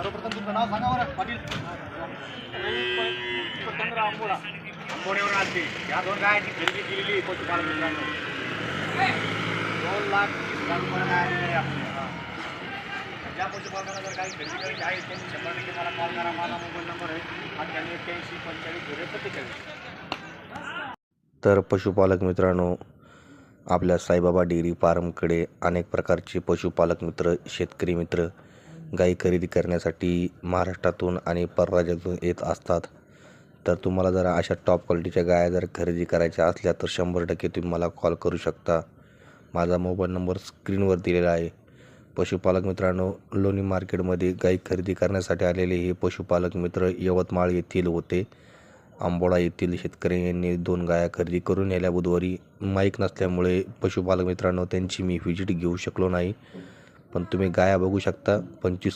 सर्वप्रथम तुमचं नाव सांगा बरं पाटील. आंबोड्यावर आलती या दोन गायांची खरेदी केलेली पशुपालन मित्रांनो. 2,30,00,000 रुपये गाय दिलेली आपल्याला. ज्या पशुपालकांना जर काही खरेदी करायची आहे त्यांनी 100% मला कॉल करा. माझा मोबाईल नंबर आहे 988145 तर पशुपालक मित्रांनो, आपल्या साईबाबा डेअरी फार्मकडे अनेक प्रकारचे पशुपालक मित्र, शेतकरी मित्र गाई खरेदी करण्यासाठी महाराष्ट्रातून आणि परराज्यातून येत असतात. तर तुम्हाला जर अशा टॉप क्वालिटीच्या गाया जर खरेदी करायच्या असल्या तर 100% तुम्ही मला कॉल करू शकता. माझा मोबाईल नंबर स्क्रीनवर दिलेला आहे. पशुपालक मित्रांनो, लोणी मार्केटमध्ये गाई खरेदी करण्यासाठी आलेले हे पशुपालक मित्र यवतमाळ येथील होते. आंबोडा येथील शेतकऱ्यांनी 2 गाया खरेदी करून नेल्या बुधवारी. माईक नसल्यामुळे पशुपालक मित्रांनो त्यांची मी व्हिजिट घेऊ शकलो नाही. पण तुम्ही गाया बघू शकता. 25